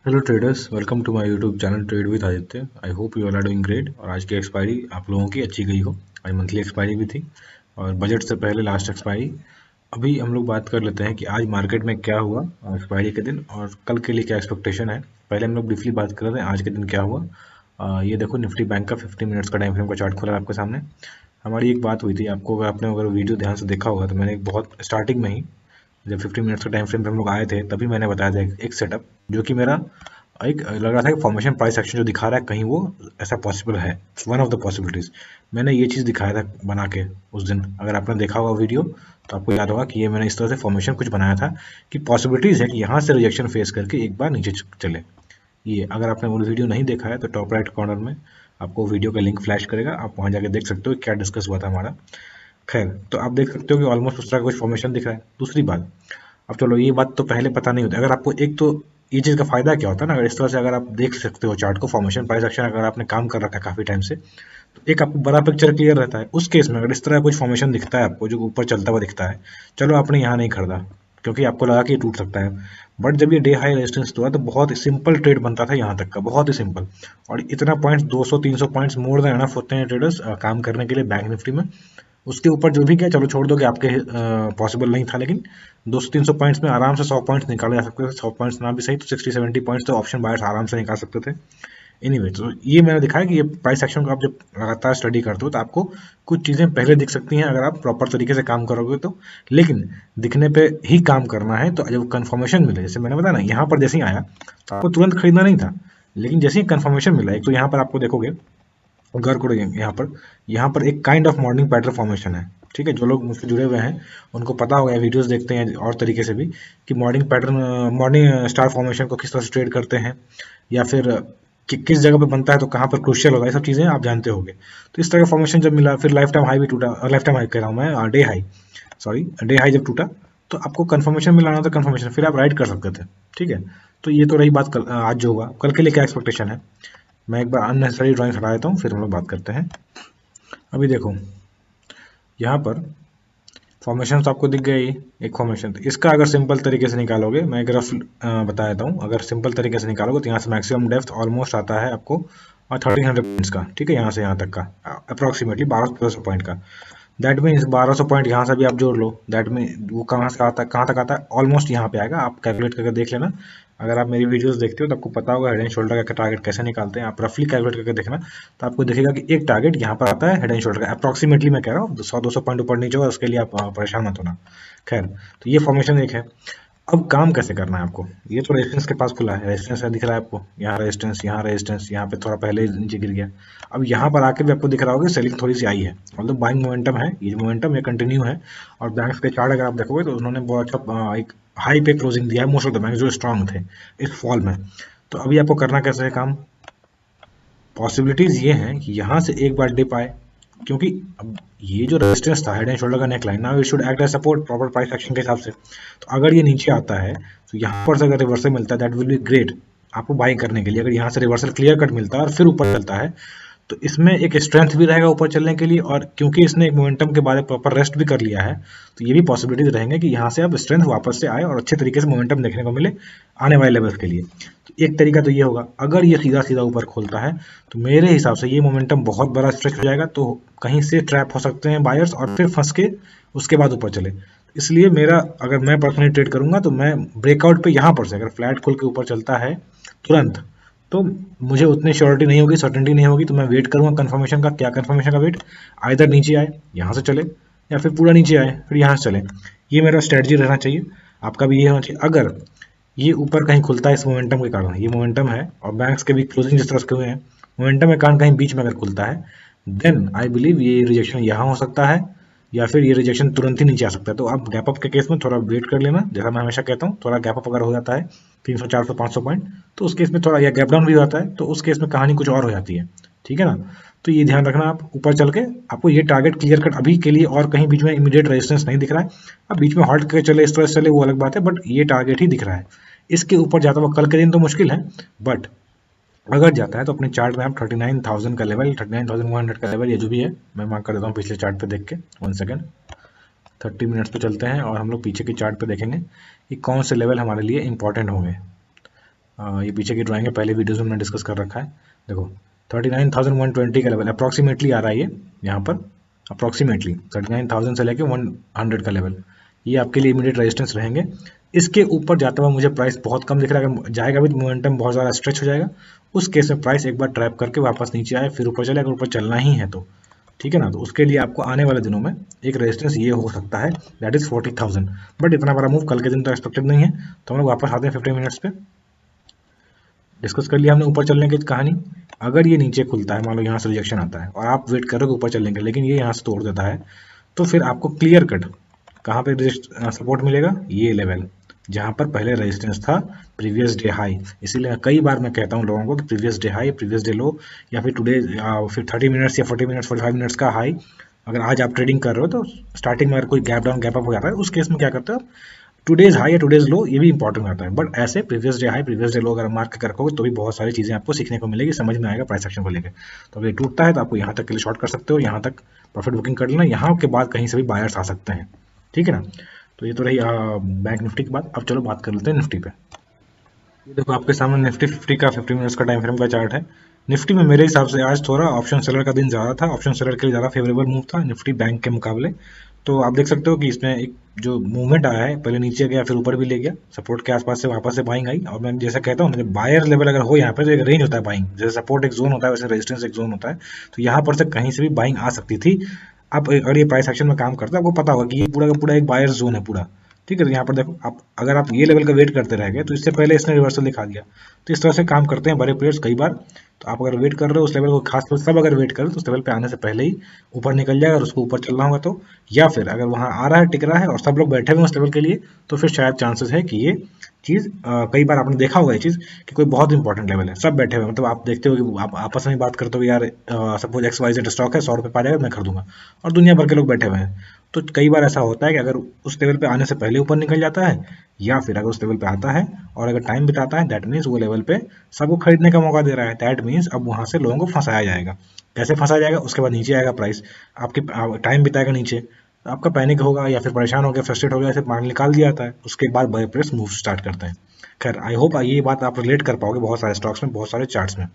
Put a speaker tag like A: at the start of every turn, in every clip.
A: Hello traders, welcome to my YouTube channel trade with Aditya. I hope you all are doing great. और आज की expiry आप लोगों की अच्छी गई हो। आज मंथली एक्सपायरी भी थी और बजट से पहले लास्ट एक्सपायरी। अभी हम लोग बात कर लेते हैं कि आज मार्केट में क्या हुआ एक्सपायरी के दिन और कल के लिए क्या एक्सपेक्टेशन है। पहले हम लोग ब्रीफली बात कर रहे हैं आज के दिन क्या हुआ। ये देखो निफ्टी बैंक का 50 मिनट्स का टाइम फ्रेम का चार्ट खुला है आपके सामने। हमारी एक बात हुई थी, आपको अगर आपने अगर वीडियो ध्यान से देखा होगा तो मैंने एक बहुत स्टार्टिंग में ही जब 50 मिनट्स का टाइम फ्रेम पे हम लोग आए थे तभी मैंने बताया था एक सेटअप जो कि मेरा एक लग रहा था कि फॉर्मेशन प्राइस एक्शन जो दिखा रहा है कहीं वो ऐसा पॉसिबल है। वन ऑफ द पॉसिबिलिटीज मैंने ये चीज़ दिखाया था बना के उस दिन। अगर आपने देखा होगा वीडियो तो आपको याद होगा कि ये मैंने इस तरह से फॉर्मेशन कुछ बनाया था कि पॉसिबिलिटीज है कि यहाँ से रिजेक्शन फेस करके एक बार नीचे चले। ये अगर आपने वो वीडियो नहीं देखा है तो टॉप राइट कॉर्नर में आपको वीडियो का लिंक फ्लैश करेगा, आप वहाँ जाके देख सकते हो क्या डिस्कस हुआ था हमारा। खैर, तो आप देख सकते हो कि ऑलमोस्ट उस तरह का कुछ फॉर्मेशन दिख रहा है। दूसरी बात, अब चलो ये बात तो पहले पता नहीं होती। अगर आपको एक तो ये चीज़ का फायदा क्या होता है ना, अगर इस तरह से अगर आप देख सकते हो चार्ट को, फॉर्मेशन प्राइस एक्शन अगर आपने काम कर रखा है काफ़ी टाइम से, तो एक आपको बड़ा पिक्चर क्लियर रहता है। उस केस में अगर इस तरह का कुछ फॉर्मेशन दिखता है आपको जो ऊपर चलता हुआ दिखता है, चलो आपने यहाँ नहीं खरीदा क्योंकि आपको लगा कि ये टूट सकता है, बट जब ये डे हाई रेजिस्टेंस हुआ तो बहुत ही सिंपल ट्रेड बनता था यहाँ तक का, बहुत ही सिंपल। और इतना points 200-300 points more than enough होते हैं ट्रेडर्स काम करने के लिए बैंक निफ्टी में। उसके ऊपर जो भी क्या, चलो छोड़ दो कि आपके पॉसिबल नहीं था, लेकिन 200-300 पॉइंट्स में आराम से 100 पॉइंट्स निकाले जा सकते थे। 100 पॉइंट्स ना भी सही तो 60-70 पॉइंट्स तो ऑप्शन बायर्स आराम से निकाल सकते थे। एनीवे, तो ये मैंने दिखाया कि ये प्राइस एक्शन को आप जब लगातार स्टडी करते हो तो आपको कुछ चीज़ें पहले दिख सकती हैं अगर आप प्रॉपर तरीके से काम करोगे तो। लेकिन दिखने पे ही काम करना है। तो जब कंफर्मेशन मिले, जैसे मैंने बताया ना, यहाँ पर जैसे ही आया तो आपको तुरंत खरीदना नहीं था, लेकिन जैसे ही कंफर्मेशन मिला, एक तो यहाँ पर आपको देखोगे गौर करो, यहाँ पर एक kind of morning pattern formation है। ठीक है, जो लोग मुझसे जुड़े हुए हैं उनको पता होगा, वीडियोस देखते हैं और तरीके से भी, कि morning pattern, morning star formation को किस तरह से ट्रेड करते हैं, या फिर किस जगह पे बनता है तो कहाँ पर क्रूशियल होता है, ये सब चीज़ें आप जानते होंगे। तो इस तरह का फॉर्मेशन जब मिला, फिर लाइफ टाइम हाई भी टूटा, लाइफ टाइम हाई कह रहा हूँ मैं, day high, sorry day high जब टूटा तो आपको कंफर्मेशन मिलाना था, कंफर्मेशन फिर आप राइट कर सकते थे। ठीक है, तो ये तो रही बात कल, आज जो होगा। कल के लिए क्या एक्सपेक्टेशन है, मैं एक बार अननेसेसरी ड्राइंग हटा देता हूँ फिर हम लोग बात करते हैं। अभी देखो यहाँ पर फॉर्मेशन तो आपको दिख गया ही, एक फॉर्मेशन। तो इसका अगर सिंपल तरीके से निकालोगे, मैं एक रफ बता देता हूँ, अगर सिंपल तरीके से निकालोगे तो यहाँ से मैक्सिमम डेप्थ ऑलमोस्ट आता है आपको 1300 पॉइंट्स का। ठीक है, यहाँ से यहाँ तक का अप्रॉक्सीमेटली 1200 पॉइंट का। दैट मीन्स 1200 पॉइंट यहाँ से भी आप जोड़ लो, दैट मीन वो कहाँ से आता है, कहाँ तक आता है, ऑलमोस्ट यहाँ पे आएगा। आप कैलकुलेट करके देख लेना। अगर आप मेरी वीडियोस देखते हो तो आपको पता होगा हेड एंड शोल्डर का टारगेट कैसे निकालते हैं। आप रफली कैलकुलेट करके देखना तो आपको दिखेगा कि एक टारगेट यहाँ पर आता है हेड एंड शोल्डर का, अप्रॉक्सीमेटली मैं कह रहा हूँ। 100-200 पॉइंट ऊपर नीचे होगा, उसके लिए आप परेशान मत होना। खैर, तो ये फॉर्मेशन एक है। अब काम कैसे करना है आपको, ये तो रेजिस्टेंस के पास खुला है, रेजिस्टेंस दिख रहा है आपको, यहाँ रेजिस्टेंस, यहाँ रेजिस्टेंस, यहाँ पे थोड़ा पहले नीचे गिर गया। अब यहाँ पर आके भी आपको दिख रहा होगा सेलिंग थोड़ी सी आई है, मतलब बाइंग मोमेंटम है, ये मोमेंटम ये कंटिन्यू है। और बैंक्स के चार्ट अगर आप देखोगे तो उन्होंने बहुत अच्छा एक हाई पे क्लोजिंग दिया है, मोस्ट ऑफ द बैंक जो स्ट्रांग थे इस फॉल में। तो अभी आपको करना कैसे है काम, पॉसिबिलिटीज ये हैं कि यहाँ से एक बार डिप आए, क्योंकि अब ये जो रेजिस्टेंस था हेड एंड शोल्डर का neck line, now it should act as support proper price action के हिसाब से। तो अगर ये नीचे आता है तो यहाँ पर से अगर रिवर्सल मिलता है दैट विल बी ग्रेट आपको बाई करने के लिए। अगर यहाँ से रिवर्सल क्लियर कट मिलता है और फिर ऊपर चलता है तो इसमें एक स्ट्रेंथ भी रहेगा ऊपर चलने के लिए, और क्योंकि इसने एक मोमेंटम के बाद प्रॉपर रेस्ट भी कर लिया है तो ये भी पॉसिबिलिटीज रहेंगे कि यहाँ से अब स्ट्रेंथ वापस से आए और अच्छे तरीके से मोमेंटम देखने को मिले आने वाले लेवल्स के लिए। तो एक तरीका तो ये होगा, अगर ये सीधा सीधा ऊपर खोलता है तो मेरे हिसाब से ये मोमेंटम बहुत बड़ा स्ट्रेच हो जाएगा, तो कहीं से ट्रैप हो सकते हैं बायर्स और फिर फंस के उसके बाद ऊपर चले। इसलिए मेरा, अगर मैं पर्सनली ट्रेड करूंगा तो मैं ब्रेकआउट पे यहाँ पर से अगर फ्लैट खोल के ऊपर चलता है तुरंत, तो मुझे उतनी श्योरिटी नहीं होगी, सर्टेनिटी नहीं होगी, तो मैं वेट करूंगा कंफर्मेशन का। क्या कंफर्मेशन का वेट, आइदर नीचे आए यहाँ से चले, या फिर पूरा नीचे आए फिर यहाँ से चले। ये मेरा स्ट्रेटजी रहना चाहिए, आपका भी ये होना चाहिए। अगर ये ऊपर कहीं खुलता है इस मोमेंटम के कारण, ये मोमेंटम है और बैंक्स के भी क्लोजिंग जिस तरह के हुए हैं, मोमेंटम के कारण कहीं बीच में अगर खुलता है, देन आई बिलीव ये रिजेक्शन यहाँ हो सकता है, या फिर ये रिजेक्शन तुरंत ही नीचे आ सकता है। तो आप गैप अप के केस में थोड़ा वेट कर लेना, जैसा मैं हमेशा कहता हूँ, थोड़ा गैप अप अगर हो जाता है 300-400-500 पॉइंट, तो उस केस में थोड़ा, या गैप डाउन भी होता है तो उस केस में कहानी कुछ और हो जाती है। ठीक है ना, तो ये ध्यान रखना। आप ऊपर चल के आपको ये टारगेट क्लियर कट अभी के लिए, और कहीं बीच में इमीडिएट रेजिस्टेंस नहीं दिख रहा है। अब बीच में हॉल्ट करके चले, इस तरह से चले, वो अलग बात है, बट ये टारगेट ही दिख रहा है। इसके ऊपर जाता हुआ कल के दिन तो मुश्किल है, बट अगर जाता है तो अपने चार्ट में आप 39,000 का लेवल, 39,100 का लेवल, ये जो भी है मैं मार्क कर देता हूँ पिछले चार्ट पे देख के। 1 सेकेंड, 30 मिनट्स पे चलते हैं और हम लोग पीछे के चार्ट पे देखेंगे कि कौन से लेवल हमारे लिए इंपॉर्टेंट होंगे। ये पीछे की ड्राइंग है, पहले वीडियोस में मैंने डिस्कस कर रखा है। देखो 39,120 का लेवल अप्रॉक्सीमेटली आ रहा है ये यहाँ पर, अप्रॉक्सीमेटली 39,000 से लेके 100 का लेवल, ये आपके लिए इमीडिएट रेजिस्टेंस रहेंगे। इसके ऊपर जाता हुआ मुझे प्राइस बहुत कम दिख रहा है, अगर जाएगा भी तो मोमेंटम बहुत ज़्यादा स्ट्रेच हो जाएगा। उस केस में प्राइस एक बार ट्रैप करके वापस नीचे आए फिर ऊपर चले, अगर ऊपर चलना ही है तो, ठीक है ना। तो उसके लिए आपको आने वाले दिनों में एक रेजिस्टेंस ये हो सकता है, दैट इज 40,000। बट इतना बड़ा मूव कल के दिन तो एक्सपेक्टेड नहीं है। तो हम लोग वापस आते हैं 15 मिनट्स पे। डिस्कस कर लिया हमने ऊपर चलने की कहानी। अगर ये नीचे खुलता है, मान लो यहाँ से रिजेक्शन आता है और आप वेट करोगे ऊपर चलने के, लेकिन ये यहाँ से तोड़ देता है, तो फिर आपको क्लियर कट कहाँ पे सपोर्ट मिलेगा, ये लेवल जहाँ पर पहले रेजिस्टेंस था, प्रीवियस डे हाई। इसीलिए कई बार मैं कहता हूँ लोगों को कि previous day high, previous day लो, या फिर टुडे फिर 30 मिनट्स या 40 मिनट्स 45 मिनट्स का हाई। अगर आज आप ट्रेडिंग कर रहे हो तो स्टार्टिंग में अगर कोई गैप डाउन गैप अप हो जाता है, उस केस में क्या करते हो, टुडेज हाई या टुडेज लो, ये भी इंपॉर्टेंट होता है। बट ऐसे previous day high previous day लो अगर मार्क कर रखोगे तो भी बहुत सारी चीज़ें आपको सीखने को मिलेगी, समझ में आएगा प्राइस एक्शन को लेकर। तो अगर ये टूटता है तो आपको यहाँ तक के लिए शॉर्ट कर सकते हो, यहाँ तक प्रॉफिट बुकिंग कर लेना, यहाँ के बाद कहीं से भी बायर्स आ सकते हैं, ठीक है ना। तो ये तो रही बैंक निफ्टी की बात। अब चलो बात कर लेते हैं निफ्टी पे। ये देखो आपके सामने निफ्टी 50 का 50 मिनट्स का टाइम फ्रेम का चार्ट है। निफ्टी में मेरे हिसाब से आज थोड़ा ऑप्शन सेलर का दिन ज़्यादा था, ऑप्शन सेलर के लिए ज़्यादा फेवरेबल मूव था निफ्टी बैंक के मुकाबले। तो आप देख सकते हो कि इसमें एक जो मूवमेंट आया है, पहले नीचे गया फिर ऊपर भी ले गया, सपोर्ट के आसपास से वापस से बाइंग आई। और मैं जैसा कहता हूँ, बायर लेवल अगर हो यहाँ पे तो एक रेंज होता है बाइंग, जैसे सपोर्ट एक जोन होता है वैसे रेजिस्टेंस एक जोन होता है। तो यहाँ पर से कहीं से भी बाइंग आ सकती थी। आप अगर ये प्राइस एक्शन में काम करते हैं, आपको पता होगा कि ये पूरा का पूरा एक बायर जोन है पूरा, ठीक है। तो यहाँ पर देखो आप, अगर आप ये लेवल का वेट करते रह गए तो इससे पहले इसने रिवर्सल दिखा दिया। तो इस तरह से काम करते हैं बड़े प्लेयर्स कई बार। तो आप अगर वेट कर रहे हो उस लेवल को, खास तौर सब अगर वेट करें तो उस लेवल पे आने से पहले ही ऊपर निकल जाएगा और उसको ऊपर चलना होगा तो, या फिर अगर वहाँ आ रहा है टिक रहा है और सब लोग बैठे हुए उस लेवल के लिए, तो फिर शायद चांसेस है कि ये चीज़, कई बार आपने देखा होगा ये चीज़ कि कोई बहुत इंपॉर्टेंट लेवल है, सब बैठे हुए, मतलब आप देखते हो कि आप आपस में बात करते हो यार, सपोज XYZ स्टॉक है, 100 रुपये पा जाएगा मैं खरीदूंगा, और दुनिया भर के लोग बैठे हुए हैं। तो कई बार ऐसा होता है कि अगर उस लेवल पे आने से पहले ऊपर निकल जाता है, या फिर अगर उस लेवल पे आता है और अगर टाइम बिताता है, दैट मीन्स वो लेवल पे सबको खरीदने का मौका दे रहा है। दैट मीन्स अब वहां से लोगों को फंसाया जाएगा। कैसे फंसाया जाएगा, उसके बाद नीचे आएगा प्राइस, आपके टाइम बिताएगा नीचे, आपका पैनिक होगा या फिर परेशान हो गया, फ्रस्ट्रेट हो गया, ऐसे मार निकाल दिया जाता है। उसके बाद बाय प्रेस मूव स्टार्ट करते हैं। खैर आई होप ये बात आप रिलेट कर पाओगे बहुत सारे स्टॉक्स में, बहुत सारे चार्ट्स में।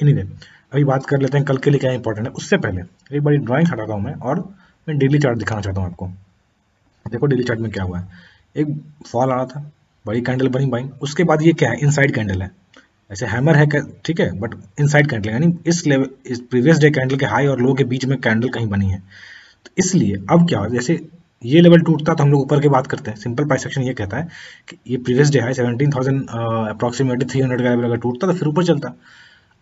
A: एनीवे अभी बात कर लेते हैं कल के लिए क्या इंपॉर्टेंट है। उससे पहले एक बड़ी ड्राइंग हटाता हूँ मैं और मैं डेली चार्ट दिखाना चाहता हूँ आपको। देखो डेली चार्ट में क्या हुआ है, एक फॉल आ रहा था, बड़ी कैंडल बनी बाइंग, उसके बाद ये क्या है, इनसाइड कैंडल है, ऐसे हैमर है ठीक है, बट इनसाइड कैंडल, यानी इस लेवल, इस प्रीवियस डे कैंडल के हाई और लो के बीच में कैंडल कहीं बनी है। तो इसलिए अब क्या हो, जैसे ये लेवल टूटता तो हम लोग ऊपर की बात करते हैं। सिंपल प्राइस एक्शन ये कहता है कि ये प्रीवियस डे हाई 17,000 अप्रॉक्सीमेटली 300 का लेवल अगर टूटता तो फिर ऊपर चलता।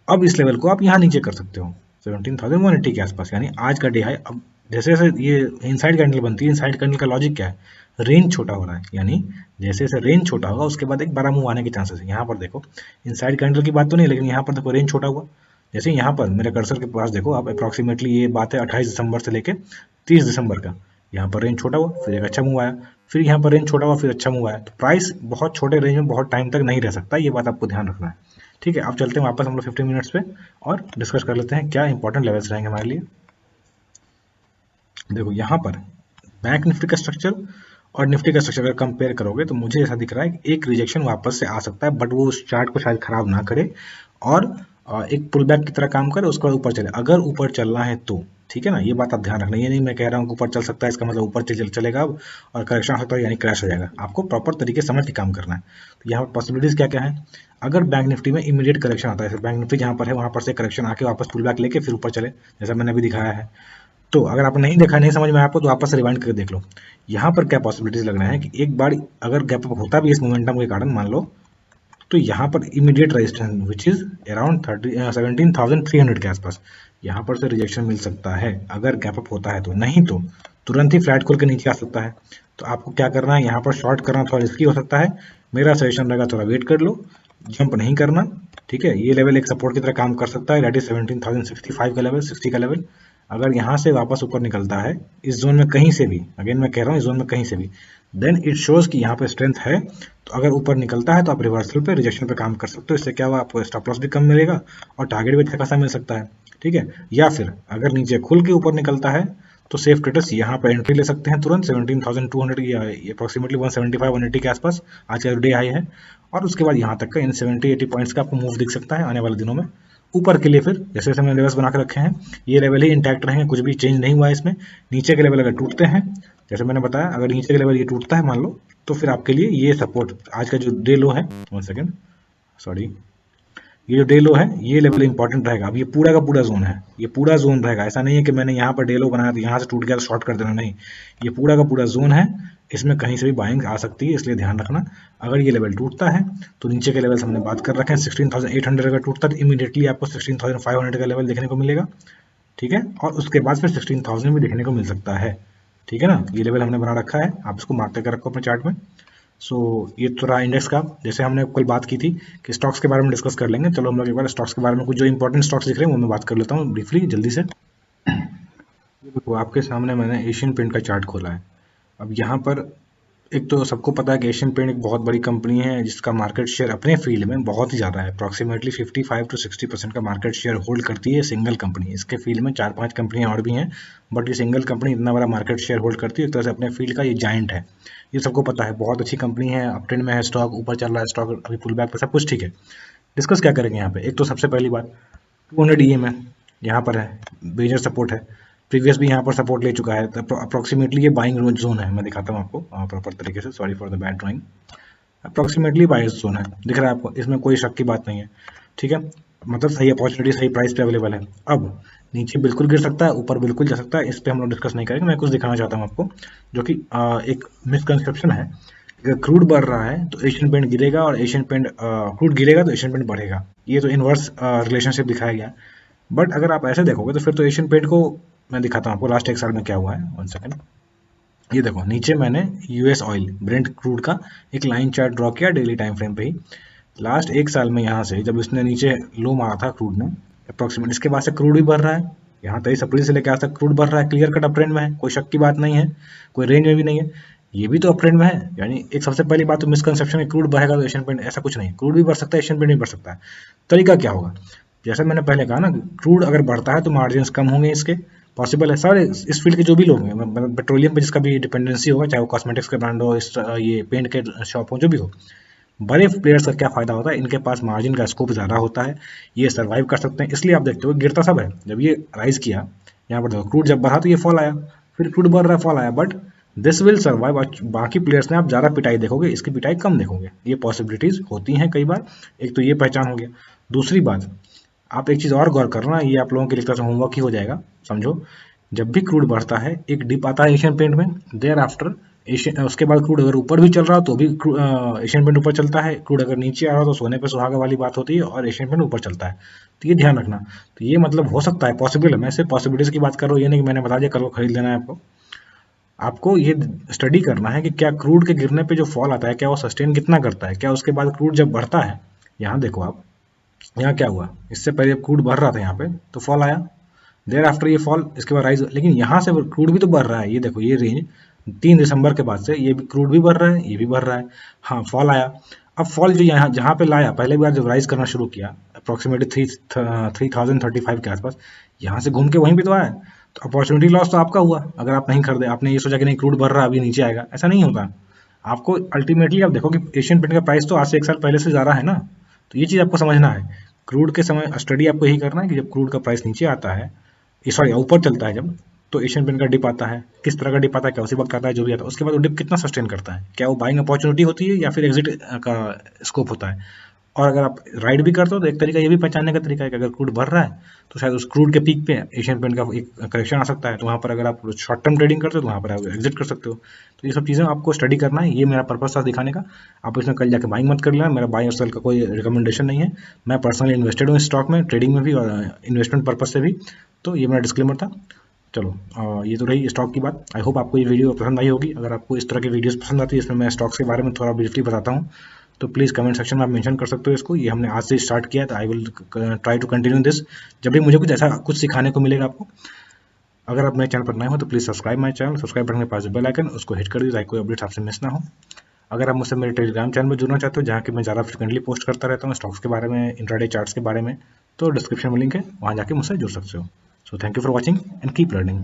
A: अब इस लेवल को आप यहाँ नीचे कर सकते हो 17,180 के आसपास, यानी आज का डे हाई। अब जैसे जैसे ये इनसाइड कैंडल बनती है, इनसाइड कैंडल का लॉजिक क्या है, रेंज छोटा हो रहा है, यानी जैसे जैसे रेंज छोटा होगा उसके बाद एक बड़ा मूव आने के चांसेस है। यहाँ पर देखो इनसाइड कैंडल की बात तो नहीं, लेकिन यहाँ पर देखो रेंज छोटा हुआ, जैसे यहाँ पर मेरे कर्सर के पास देखो आप, अप्रॉक्सीमेटली ये बात है 28 दिसंबर से लेके 30 दिसंबर का, यहाँ पर रेंज छोटा हुआ फिर एक अच्छा मूव आया, फिर यहाँ पर रेंज छोटा हुआ फिर अच्छा मूव आया। तो प्राइस बहुत छोटे रेंज में बहुत टाइम तक नहीं रह सकता, ये बात आपको ध्यान रखना है, ठीक है। अब चलते हैं वापस हम लोग 15 मिनट्स पे और डिस्कस कर लेते हैं क्या इंपॉर्टेंट लेवल्स रहेंगे हमारे लिए। देखो यहाँ पर बैंक निफ्टी का स्ट्रक्चर और निफ्टी का स्ट्रक्चर अगर कंपेयर करोगे तो मुझे ऐसा दिख रहा है कि एक रिजेक्शन वापस से आ सकता है, बट वो उस चार्ट को शायद खराब ना करे और एक पुल बैक की तरह काम करे, उसके बाद ऊपर चले, अगर ऊपर चलना है तो, ठीक है ना। ये बात आप ध्यान रखना, ये नहीं मैं कह रहा हूँ कि ऊपर चल सकता है इसका मतलब ऊपर चलेगा और करेक्शन हो सकता है यानी क्रैश हो जाएगा। आपको प्रॉपर तरीके समझ के काम करना है। तो यहाँ पर पॉसिबिलिटीज क्या क्या है, अगर बैंक निफ्टी में इमीडिएट करेक्शन आता है, बैंक निफ्टी जहाँ पर है वहाँ पर से करेक्शन आके वापस पुल बैक लेके फिर ऊपर चले, जैसा मैंने अभी दिखाया है। तो अगर आपने नहीं देखा, नहीं समझ में आपको, तो वापस से रिवाइंड करके देख लो। यहाँ पर क्या पॉसिबिलिटीज लग रहा है कि एक बार अगर गैप अप होता भी इस मोमेंटम के कारण मान लो, तो यहाँ पर immediate resistance which is around 17,300 के आसपास, यहाँ पर से रिजेक्शन मिल सकता है अगर गैप अप होता है तो, नहीं तो तुरंत ही फ्लैट खोल के नीचे आ सकता है। तो आपको क्या करना है, यहाँ पर शॉर्ट करना थोड़ा रिस्की हो सकता है, मेरा सजेशन रहेगा थोड़ा वेट कर लो, जंप नहीं करना, ठीक है। ये लेवल एक सपोर्ट की तरह काम कर सकता है, दैट इज 17,065 का लेवल, 60 का लेवल। अगर यहाँ से वापस ऊपर निकलता है इस जोन में कहीं से भी, अगेन मैं कह रहा हूँ इस जोन में कहीं से भी, देन इट शोज कि यहाँ पे स्ट्रेंथ है। तो अगर ऊपर निकलता है तो आप रिवर्सल पे, रिजेक्शन पे काम कर सकते हो, इससे क्या हुआ, आपको स्टॉप लॉस भी कम मिलेगा और टारगेट भी अच्छा खासा मिल सकता है, ठीक है। या फिर अगर नीचे खुल के ऊपर निकलता है तो सेफ ट्रेडर्स यहाँ पर एंट्री ले सकते हैं तुरंत 17,200 या अप्रॉक्सीमेटली 175-180 के आसपास आज का डे हाई है। और उसके बाद यहाँ तक का इन 70-80 पॉइंट्स का आपको मूव दिख सकता है आने वाले दिनों में ऊपर के लिए। फिर जैसे जैसे हमने लेवल्स बना के रखे हैं ये लेवल ही इंटैक्ट रहेंगे, कुछ भी चेंज नहीं हुआ है इसमें। नीचे के लेवल अगर टूटते हैं, जैसे मैंने बताया, अगर नीचे के लेवल ये टूटता है मान लो, तो फिर आपके लिए ये सपोर्ट आज का जो डे लो है, 1 सेकेंड सॉरी, ये जो डे लो है ये लेवल इंपॉर्टेंट रहेगा। अब ये पूरा का पूरा जोन है, ये पूरा जोन रहेगा। ऐसा नहीं है कि मैंने यहाँ पर डे लो बनाया तो यहाँ से टूट गया तो शॉर्ट कर देना, नहीं, ये पूरा का पूरा जोन है, इसमें कहीं से भी बाइंग आ सकती है, इसलिए ध्यान रखना। अगर ये लेवल टूटता है तो नीचे के लेवल हमने बात कर रखे हैं 16,800 अगर टूटता है तो इमीडिएटली आपको 16,500 का लेवल देखने को मिलेगा, ठीक है। और उसके बाद फिर 16,000 भी देखने को मिल सकता है, ठीक है ना। ये लेवल हमने बना रखा है, आप इसको मार्क करके रखो अपने चार्ट में। सो ये थोड़ा इंडेक्स का, जैसे हमने कल बात की थी कि स्टॉक्स के बारे में डिस्कस कर लेंगे। चलो हम लोग एक बार स्टॉक्स के बारे में कुछ जो इंपॉर्टेंट स्टॉक्स दिख रहे हैं वो मैं बात कर लेता हूँ ब्रीफली जल्दी से। ये देखो आपके सामने मैंने एशियन पेंट का चार्ट खोला है। अब यहाँ पर एक तो सबको पता है कि एशियन पेंट एक बहुत बड़ी कंपनी है जिसका मार्केट शेयर अपने फील्ड में बहुत ही ज़्यादा है, अप्रॉक्सीमेटली 55 to 60% का मार्केट शेयर होल्ड करती है सिंगल कंपनी। इसके फील्ड में 4-5 कंपनियां और भी हैं, बट ये सिंगल कंपनी इतना बड़ा मार्केट शेयर होल्ड करती है, एक तरह से अपने फील्ड का ये जायंट है। ये सबको पता है, बहुत अच्छी कंपनी है, अप ट्रेंड में है स्टॉक, ऊपर चल रहा है स्टॉक, अभी पुल बैक पर, सब कुछ ठीक है। डिस्कस क्या करेंगे यहाँ पे, एक तो सबसे पहली बात 200 EM है, यहाँ पर है मेजर सपोर्ट है, प्रीवियस भी यहाँ पर सपोर्ट ले चुका है, तो अप्रॉक्सीमेटली ये बाइंग जोन है। मैं दिखाता हूँ आपको प्रॉपर तरीके से, sorry for the bad drawing. Approximately buying zone है, दिख रहा है आपको, इसमें कोई शक की बात नहीं है, ठीक है। मतलब सही अपॉर्चुनिटी सही प्राइस पे अवेलेबल है। अब नीचे बिल्कुल गिर सकता है, ऊपर बिल्कुल जा सकता है, इस पर हम लोग डिस्कस नहीं करेंगे। मैं कुछ दिखाना चाहता हूँ आपको जो कि एक मिसकंसेप्शन है। अगर क्रूड बढ़ रहा है तो एशियन पेंट गिरेगा, और एशियन पेंट क्रूड गिरेगा तो एशियन पेंट बढ़ेगा, ये तो इनवर्स रिलेशनशिप दिखाया गया। बट अगर आप ऐसे देखोगे तो फिर तो एशियन पेंट को, मैं दिखाता हूँ आपको लास्ट 1 साल में क्या हुआ है। 1 सेकेंड, ये देखो नीचे मैंने यूएस ऑयल ब्रेंट क्रूड का एक लाइन चार्ट ड्रॉ किया डेली टाइम फ्रेम पे ही। लास्ट 1 साल में यहाँ से जब इसने नीचे लो मारा था क्रूड ने अप्रॉक्सीमेट, इसके बाद से क्रूड भी बढ़ रहा है, यहाँ तक सप्लाई से लेकर आज तक क्रूड बढ़ रहा है, क्लियर कट अप ट्रेंड में है, कोई शक की बात नहीं है, कोई रेंज में भी नहीं है, ये भी तो अप ट्रेंड में है। यानी एक सबसे पहली बात तो मिसकंसेप्शन है क्रूड बढ़ेगा तो एशियन पेंट, ऐसा कुछ नहीं, क्रूड भी बढ़ सकता है, एशियन पेंट भी बढ़ सकता है। तरीका क्या होगा, जैसे मैंने पहले कहा ना, क्रूड अगर बढ़ता है तो मार्जिन कम होंगे इसके, पॉसिबल है। सारे इस फील्ड के जो भी लोग हैं, मतलब पेट्रोलियम पे जिसका भी डिपेंडेंसी होगा, चाहे वो कॉस्मेटिक्स के ब्रांड हो, ये पेंट के शॉप हो, जो भी हो, बड़े प्लेयर्स का क्या फायदा होता है, इनके पास मार्जिन का स्कोप ज़्यादा होता है, ये सर्वाइव कर सकते हैं। इसलिए आप देखते हो गिरता सब है। जब ये राइज किया यहाँ पर देखो, क्रूड जब बढ़ा तो ये फॉल आया, फिर क्रूड बढ़ रहा है फॉल आया, बट दिस विल सर्वाइव। बाकी प्लेयर्स में आप ज़्यादा पिटाई देखोगे, इसकी पिटाई कम देखोगे, ये पॉसिबिलिटीज होती हैं कई बार। एक तो ये पहचान हो गया। दूसरी बात, आप एक चीज़ और गौर करना, ये आप लोगों के लिए होमवर्क ही हो जाएगा, समझो। जब भी क्रूड बढ़ता है एक डिप आता है एशियन पेंट में, देयर आफ्टर एशियन, उसके बाद क्रूड अगर ऊपर भी चल रहा हो तो भी एशियन पेंट ऊपर चलता है, क्रूड अगर नीचे आ रहा हो तो सोने पे सुहागा वाली बात होती है, और एशियन पेंट ऊपर चलता है। तो ये ध्यान रखना। तो ये मतलब हो सकता है, पॉसिबल है, मैं सिर्फ पॉसिबिलिटीज की बात कर रहा हूँ, ये नहीं कि मैंने बता दिया कल को खरीद लेना है आपको। आपको ये स्टडी करना है कि क्या क्रूड के गिरने पे जो फॉल आता है क्या वो सस्टेन कितना करता है, क्या उसके बाद क्रूड जब बढ़ता है, यहाँ देखो आप, यहाँ क्या हुआ, इससे पहले क्रूड बढ़ रहा था यहाँ पे तो फॉल आया, देयर आफ्टर ये फॉल, इसके बाद राइज, लेकिन यहाँ से क्रूड भी तो बढ़ रहा है। ये देखो ये रेंज 3 दिसंबर के बाद से ये भी क्रूड भी बढ़ रहा है, ये भी बढ़ रहा है, हाँ फॉल आया। अब फॉल जो यहाँ जहाँ पे लाया, पहले बार जब राइज करना शुरू किया अप्रॉक्सीमेटली 3035 के आसपास, यहाँ से घूम के वहीं पे तो आया। तो अपॉर्चुनिटी लॉस तो आपका हुआ, अगर आप नहीं खरीदे, आपने ये सोचा कि नहीं क्रूड बढ़ रहा है अभी नीचे आएगा, ऐसा नहीं होता। आपको अल्टीमेटली आप देखो कि एशियन पेंट का प्राइस तो आज से 1 साल पहले से ज़्यादा है ना, तो ये चीज़ आपको समझना है। क्रूड के समय स्टडी आपको यही करना है कि जब क्रूड का प्राइस नीचे आता है, सॉरी ऊपर चलता है जब, तो एशियन पेंट का डिप आता है, किस तरह का डिप आता है, क्या उसी वक्त आता है जो भी आता है, उसके बाद वो डिप कितना सस्टेन करता है, क्या वो बाइंग अपॉर्चुनिटी होती है या फिर एग्जिट का स्कोप होता है। और अगर आप राइड भी करते हो तो एक तरीका ये भी पहचानने का तरीका है कि अगर क्रूड बढ़ रहा है तो शायद उस क्रूड के पीक पे एशियन पेंट का एक करेक्शन आ सकता है, तो वहाँ पर अगर आप शॉर्ट टर्म ट्रेडिंग करते हो तो वहाँ पर आप एग्जिट कर सकते हो। तो ये सब चीज़ें आपको स्टडी करना है, ये मेरा पर्पस था दिखाने का। आप इसमें कल जाकर बाइंग मत कर लेना, मेरा बाइंग और सेल का कोई रिकमेंडेशन नहीं है, मैं पर्सनली इन्वेस्टेड हूँ स्टॉक में, ट्रेडिंग में भी और इन्वेस्टमेंट पर्पज से भी। तो ये मेरा डिस्क्लेमर था। चलो ये तो रही स्टॉक की बात। आई होप आपको ये वीडियो पसंद आई होगी। अगर आपको इस तरह की वीडियोस पसंद आती है इसमें मैं स्टॉक्स के बारे में थोड़ा ब्रीफली बताता हूँ, तो प्लीज़ कमेंट सेक्शन में आप मेंशन कर सकते हो इसको। ये हमने आज से स्टार्ट किया है, I will try to continue this. जब भी मुझे कुछ ऐसा कुछ सिखाने को मिलेगा आपको। अगर आप मेरे चैनल पर नए हो तो please subscribe my channel, subscribe करने के पास बेल आइकन उसको हिट कर दीजिए ताकि कोई अपडेट्स आपसे मिस ना हो। अगर आप मुझसे मेरे टेलीग्राम चैनल में जुड़ना चाहते हो जहाँ कि मैं ज़्यादा फ्रिक्वेंटली पोस्ट करता रहता हूँ स्टॉक्स के बारे में, इंट्राडे चार्ट्स के बारे में, तो डिस्क्रिप्शन में लिंक है, वहाँ जाके मुझसे जुड़ सकते हो। So thank you for watching and keep learning.